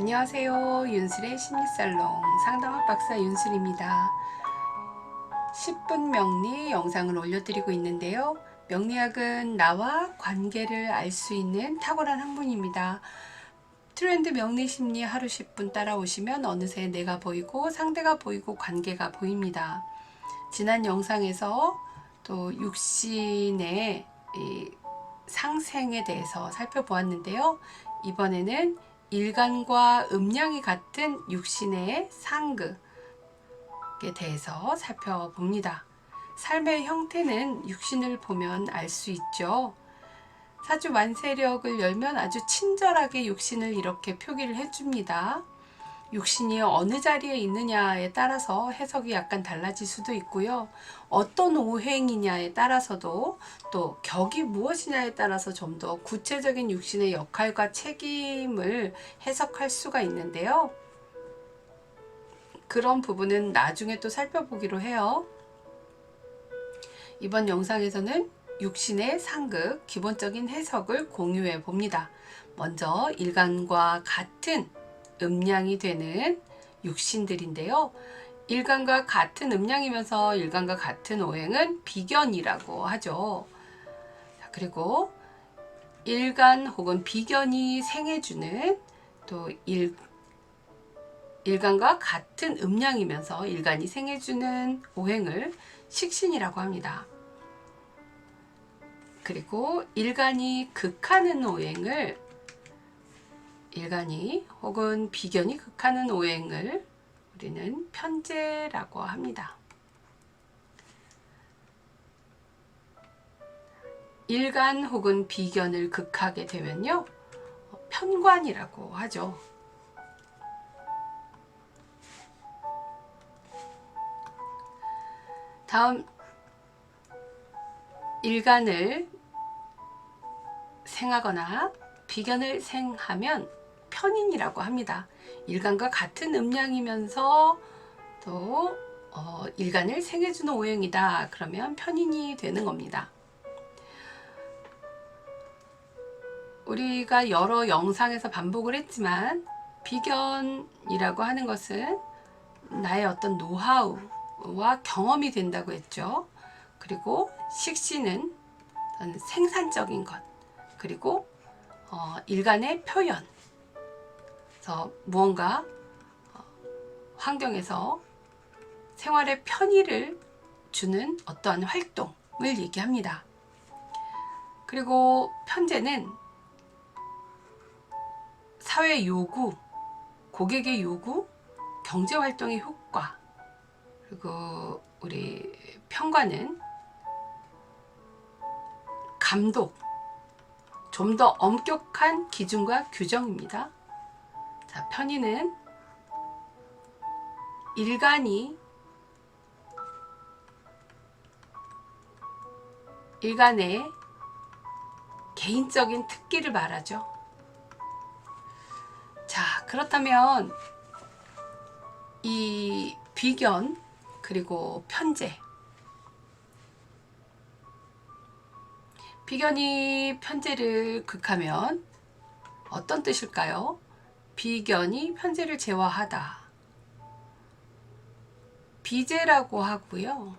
안녕하세요. 윤술의 심리살롱 상담학 박사 윤술입니다. 10분 명리 영상을 올려드리고 있는데요. 명리학은 나와 관계를 알 수 있는 탁월한 학문입니다. 트렌드 명리 심리 하루 10분 따라오시면 어느새 내가 보이고 상대가 보이고 관계가 보입니다. 지난 영상에서 또 육신의 상생에 대해서 살펴보았는데요. 이번에는 일간과 음양이 같은 육신의 상극에 대해서 살펴봅니다. 삶의 형태는 육신을 보면 알 수 있죠. 사주 만세력을 열면 아주 친절하게 육신을 이렇게 표기를 해줍니다. 육신이 어느 자리에 있느냐에 따라서 해석이 약간 달라질 수도 있고요. 어떤 오행이냐에 따라서도 또 격이 무엇이냐에 따라서 좀 더 구체적인 육신의 역할과 책임을 해석할 수가 있는데요. 그런 부분은 나중에 또 살펴보기로 해요. 이번 영상에서는 육신의 상극 기본적인 해석을 공유해 봅니다. 먼저 일간과 같은 음양이 되는 육신들인데요. 일간과 같은 음양이면서 일간과 같은 오행은 비견이라고 하죠. 그리고 일간 혹은 비견이 생해주는 또 일간과 같은 음양이면서 일간이 생해주는 오행을 식신이라고 합니다. 그리고 일간이 극하는 오행을 일간이 혹은 비견이 극하는 오행을 우리는 편재라고 합니다. 일간 혹은 비견을 극하게 되면요, 편관이라고 하죠. 다음, 일간을 생하거나 비견을 생하면 편인이라고 합니다. 일간과 같은 음양이면서 또 일간을 생해주는 오행이다. 그러면 편인이 되는 겁니다. 우리가 여러 영상에서 반복을 했지만 비견이라고 하는 것은 나의 어떤 노하우와 경험이 된다고 했죠. 그리고 식신은 생산적인 것, 그리고 일간의 표현, 그래서 무언가 환경에서 생활의 편의를 주는 어떠한 활동을 얘기합니다. 그리고 편재는 사회 요구, 고객의 요구, 경제활동의 효과, 그리고 우리 편관은 감독, 좀 더 엄격한 기준과 규정입니다. 자, 편의는 일간의 개인적인 특기를 말하죠. 자, 그렇다면 이 비견 그리고 편재, 비견이 편재를 극하면 어떤 뜻일까요? 비견이 편재를 제화하다. 비재라고 하고요.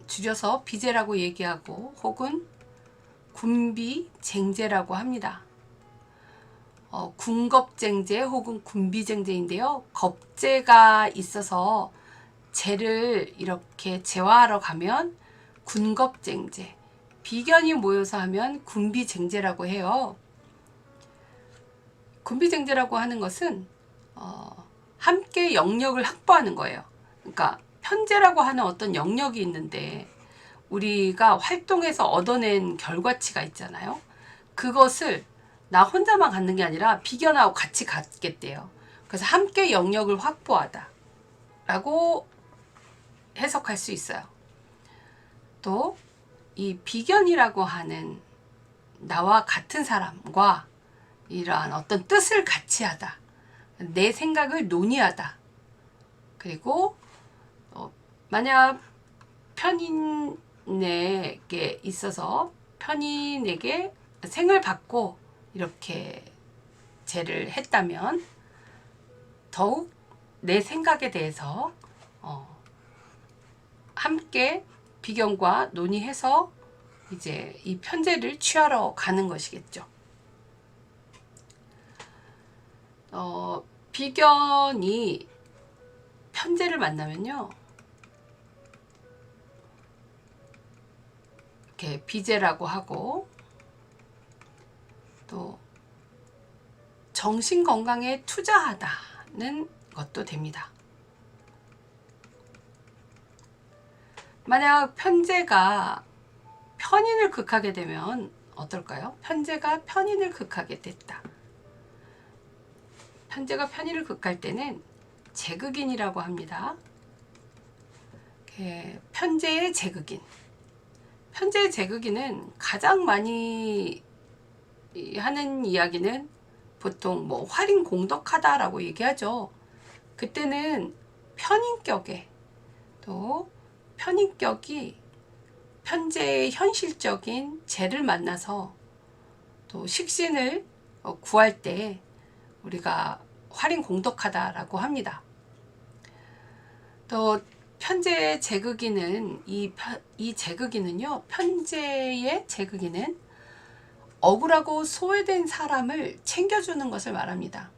줄여서 비재라고 얘기하고 혹은 군비쟁제라고 합니다. 군겁쟁제 혹은 군비쟁제인데요. 겁재가 있어서 재를 이렇게 제화하러 가면 군겁쟁제, 비견이 모여서 하면 군비쟁제라고 해요. 군비쟁제라고 하는 것은 함께 영역을 확보하는 거예요. 그러니까 편재라고 하는 어떤 영역이 있는데 우리가 활동해서 얻어낸 결과치가 있잖아요. 그것을 나 혼자만 갖는 게 아니라 비견하고 같이 갖겠대요. 그래서 함께 영역을 확보하다 라고 해석할 수 있어요. 또 이 비견이라고 하는 나와 같은 사람과 이러한 어떤 뜻을 같이 하다, 내 생각을 논의하다, 그리고 만약 편인에게 있어서 편인에게 생을 받고 이렇게 제를 했다면 더욱 내 생각에 대해서 함께 비견과 논의해서 이제 이 편제를 취하러 가는 것이겠죠. 비견이 편제를 만나면요, 이렇게 비제라고 하고 또 정신 건강에 투자하다는 것도 됩니다. 만약 편제가 편인을 극하게 되면 어떨까요? 편제가 편인을 극하게 됐다. 편제가 편인을 극할 때는 제극인이라고 합니다. 편제의 제극인. 편제의 제극인은 가장 많이 하는 이야기는 보통 뭐 활인공덕하다라고 얘기하죠. 그때는 편인격에 또 편인격이 편제의 현실적인 제를 만나서 또 식신을 구할 때 우리가 활인공덕하다라고 합니다. 또 편제의 제극인은 이 제극인은요, 편제의 제극인은 억울하고 소외된 사람을 챙겨주는 것을 말합니다.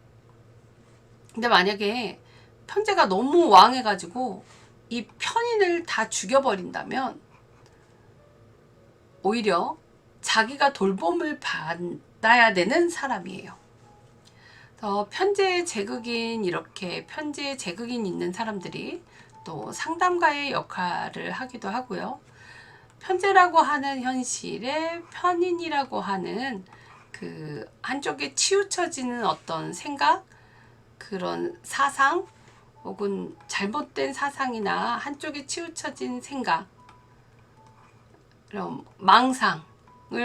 근데 만약에 편제가 너무 왕해가지고 이 편인을 다 죽여버린다면 오히려 자기가 돌봄을 받아야 되는 사람이에요. 편제의 제극인, 이렇게 편제의 제극인 있는 사람들이 또 상담가의 역할을 하기도 하고요. 편제라고 하는 현실에 편인이라고 하는 그 한쪽에 치우쳐지는 어떤 생각, 그런 사상 혹은 잘못된 사상이나 한쪽에 치우쳐진 생각, 그럼 망상을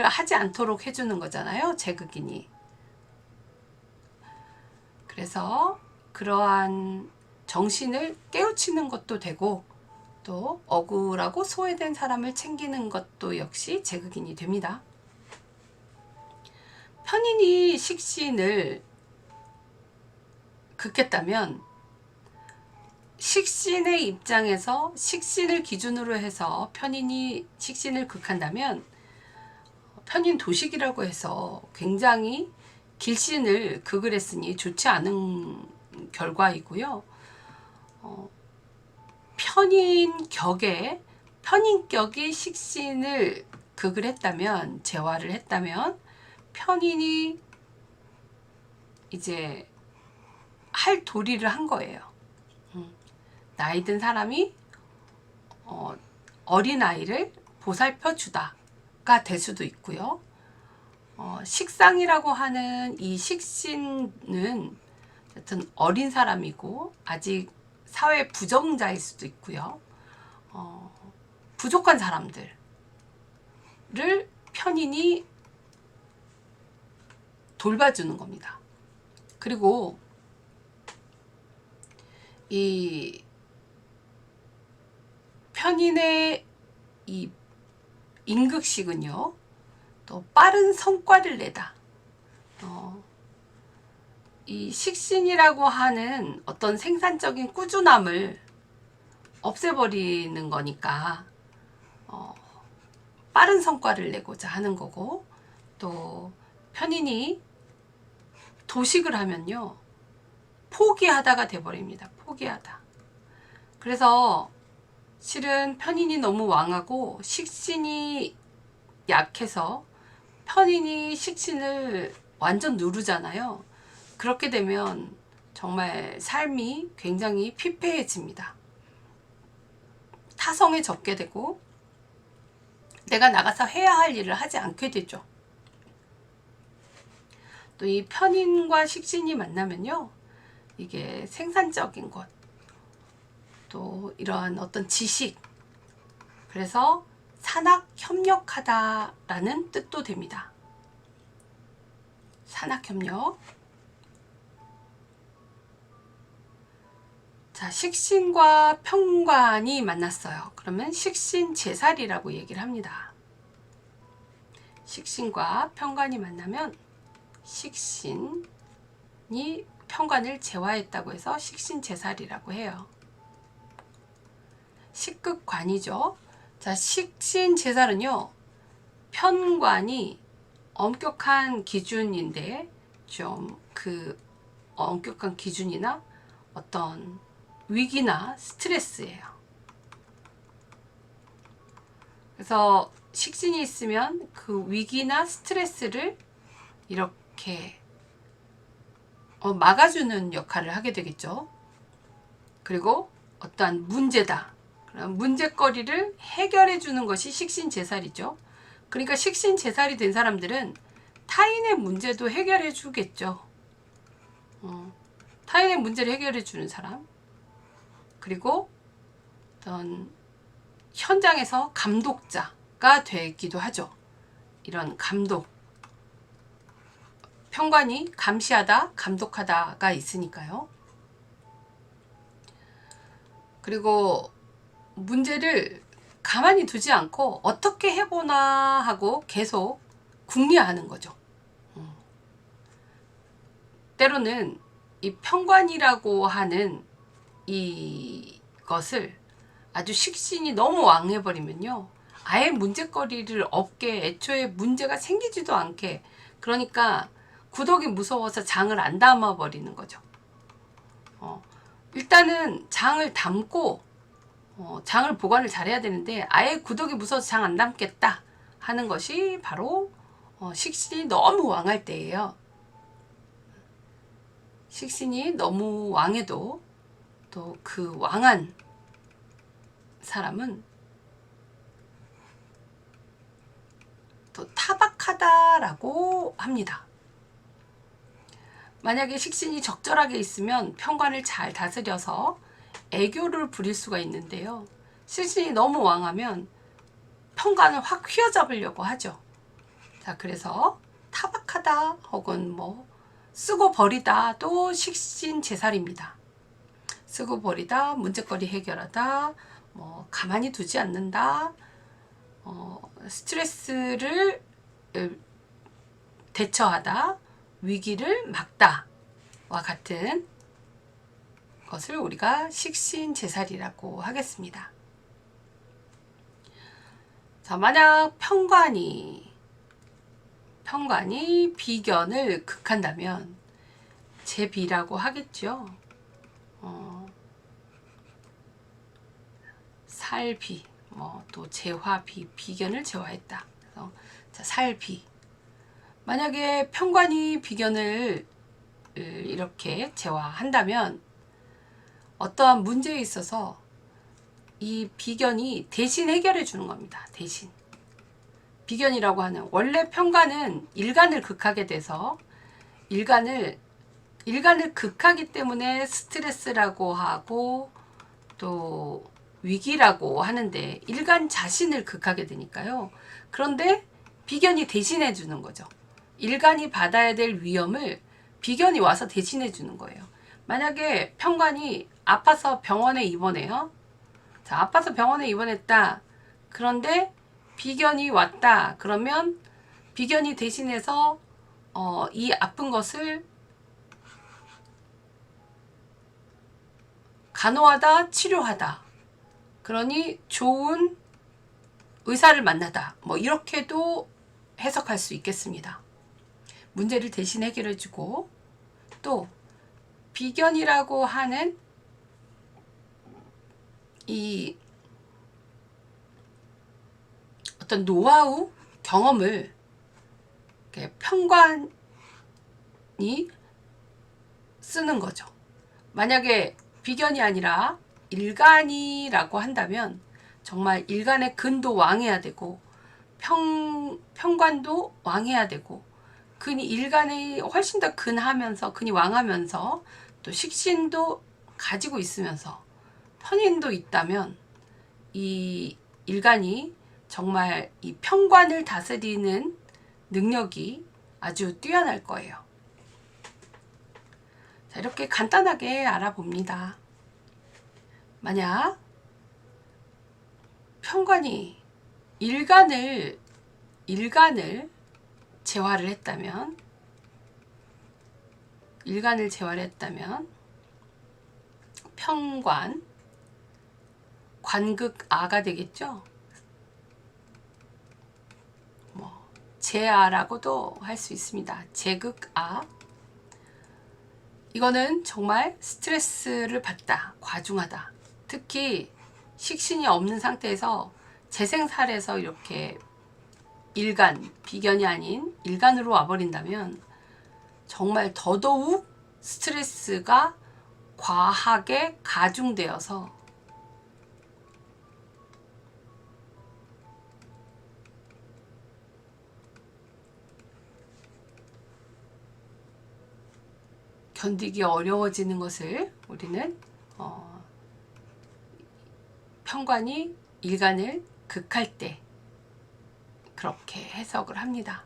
하지 않도록 해주는 거잖아요, 제극인이. 그래서 그러한 정신을 깨우치는 것도 되고 또 억울하고 소외된 사람을 챙기는 것도 역시 제극인이 됩니다. 편인이 식신을 극했다면 식신의 입장에서 식신을 기준으로 해서 편인이 식신을 극한다면 편인 도식이라고 해서 굉장히 길신을 극을 했으니 좋지 않은 결과이고요. 편인격이 식신을 극을 했다면, 재화를 했다면 편인이 이제 할 도리를 한 거예요. 나이 든 사람이 어린아이를 보살펴 주다가 될 수도 있고요. 식상이라고 하는 이 식신은 어쨌든 어린 사람이고 아직 사회 부정자일 수도 있고요. 부족한 사람들을 편인이 돌봐주는 겁니다. 그리고 이 편인의 이 임극식은요, 또 빠른 성과를 내다. 이 식신이라고 하는 어떤 생산적인 꾸준함을 없애버리는 거니까 빠른 성과를 내고자 하는 거고, 또 편인이 도식을 하면요, 포기하다가 돼버립니다. 포기하다. 그래서 실은 편인이 너무 왕하고 식신이 약해서 편인이 식신을 완전 누르잖아요. 그렇게 되면 정말 삶이 굉장히 피폐해집니다. 타성에 젖게 되고 내가 나가서 해야 할 일을 하지 않게 되죠. 또 이 편인과 식신이 만나면요, 이게 생산적인 것, 또 이러한 어떤 지식, 그래서 산학협력하다라는 뜻도 됩니다. 산학협력. 자, 식신과 편관이 만났어요. 그러면 식신제살이라고 얘기를 합니다. 식신과 편관이 만나면 식신, 편관을 제화했다고 해서 식신제살이라고 해요. 식극관이죠. 자, 식신제살은요, 편관이 엄격한 기준인데, 좀 그 엄격한 기준이나 어떤 위기나 스트레스예요. 그래서 식신이 있으면 그 위기나 스트레스를 이렇게 막아주는 역할을 하게 되겠죠. 그리고 어떠한 문제다, 그런 문제거리를 해결해 주는 것이 식신제살이죠. 그러니까 식신제살이 된 사람들은 타인의 문제도 해결해 주겠죠. 타인의 문제를 해결해 주는 사람, 그리고 어떤 현장에서 감독자가 되기도 하죠. 이런 감독, 편관이 감시하다, 감독하다가 있으니까요. 그리고 문제를 가만히 두지 않고 어떻게 해보나 하고 계속 궁리하는 거죠. 때로는 이 편관이라고 하는 이것을 아주 식신이 너무 왕해버리면요, 아예 문제거리를 없게, 애초에 문제가 생기지도 않게, 그러니까 구덕이 무서워서 장을 안 담아버리는 거죠. 일단은 장을 담고 장을 보관을 잘해야 되는데, 아예 구덕이 무서워서 장 안 담겠다 하는 것이 바로 식신이 너무 왕할 때예요. 식신이 너무 왕해도 또 그 왕한 사람은 또 타박하다라고 합니다. 만약에 식신이 적절하게 있으면 편관을 잘 다스려서 애교를 부릴 수가 있는데요, 식신이 너무 왕하면 편관을 확 휘어잡으려고 하죠. 자, 그래서 타박하다 혹은 뭐 쓰고 버리다도 식신제살입니다. 쓰고 버리다, 문제거리 해결하다, 뭐 가만히 두지 않는다, 스트레스를 대처하다, 위기를 막다와 같은 것을 우리가 식신제살이라고 하겠습니다. 자, 만약 편관이 비견을 극한다면 제비라고 하겠죠. 살비, 뭐 또 제화비, 비견을 제화했다. 그래서 자, 살비. 만약에 편관이 비견을 이렇게 제화한다면 어떠한 문제에 있어서 이 비견이 대신 해결해 주는 겁니다. 대신. 비견이라고 하는, 원래 편관은 일간을 극하게 돼서 일간을 극하기 때문에 스트레스라고 하고 또 위기라고 하는데, 일간 자신을 극하게 되니까요. 그런데 비견이 대신해 주는 거죠. 일간이 받아야 될 위험을 비견이 와서 대신해 주는 거예요. 만약에 편관이 아파서 병원에 입원해요. 자, 아파서 병원에 입원했다. 그런데 비견이 왔다. 그러면 비견이 대신해서 이 아픈 것을 간호하다, 치료하다. 그러니 좋은 의사를 만나다. 뭐 이렇게도 해석할 수 있겠습니다. 문제를 대신 해결해주고, 또 비견이라고 하는 이 어떤 노하우, 경험을 편관이 쓰는 거죠. 만약에 비견이 아니라 일간이라고 한다면 정말 일간의 근도 왕해야 되고 편관도 왕해야 되고, 근이 일간이 훨씬 더 근하면서, 근이 왕하면서 또 식신도 가지고 있으면서 편인도 있다면 이 일간이 정말 이 편관을 다스리는 능력이 아주 뛰어날 거예요. 자, 이렇게 간단하게 알아봅니다. 만약 편관이 일간을 제화를 했다면 일간을 재활했다면 편관, 관극아가 되겠죠. 재아라고도 할 수 있습니다. 재극아. 이거는 정말 스트레스를 받다, 과중하다. 특히 식신이 없는 상태에서 재생살에서 이렇게 일간, 비견이 아닌 일간으로 와버린다면 정말 더더욱 스트레스가 과하게 가중되어서 견디기 어려워지는 것을 우리는 편관이 일간을 극할 때 그렇게 해석을 합니다.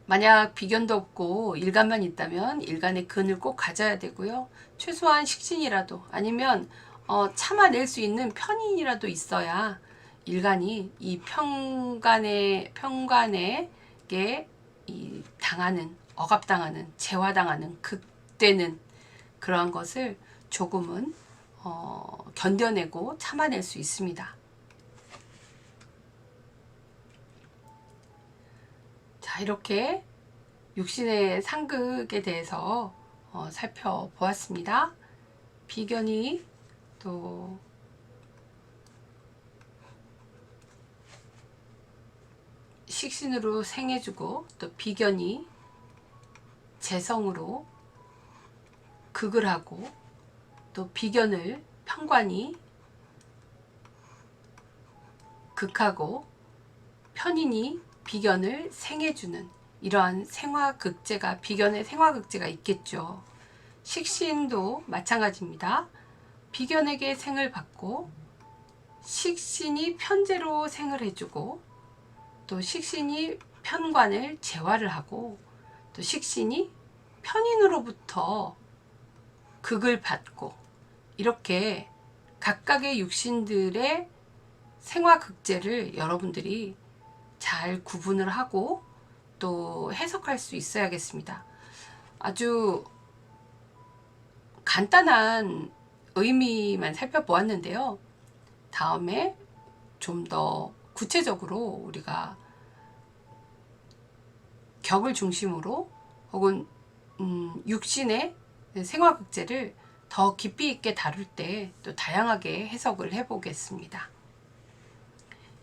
만약 비견도 없고 일간만 있다면 일간의 근을 꼭 가져야 되고요. 최소한 식신이라도 아니면 참아낼 수 있는 편인이라도 있어야 일간이 이 편관에게 이 당하는, 억압당하는, 재화당하는, 극되는 그러한 것을 조금은 견뎌내고 참아낼 수 있습니다. 자, 이렇게 육신의 상극에 대해서 살펴보았습니다. 비견이 또 식신으로 생해주고 또 비견이 재성으로 극을 하고 또 비견을 편관이 극하고 편인이 비견을 생해주는 이러한 생화극제가, 비견의 생화극제가 있겠죠. 식신도 마찬가지입니다. 비견에게 생을 받고 식신이 편제로 생을 해주고 또 식신이 편관을 재화를 하고 또 식신이 편인으로부터 극을 받고 이렇게 각각의 육신들의 생화극제를 여러분들이 잘 구분을 하고 또 해석할 수 있어야겠습니다. 아주 간단한 의미만 살펴보았는데요. 다음에 좀 더 구체적으로 우리가 격을 중심으로 혹은 육신의 생화극제를 더 깊이 있게 다룰 때 또 다양하게 해석을 해보겠습니다.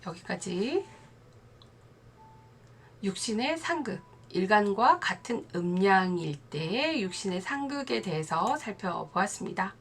여기까지 육신의 상극, 일간과 같은 음양일 때의 육신의 상극에 대해서 살펴보았습니다.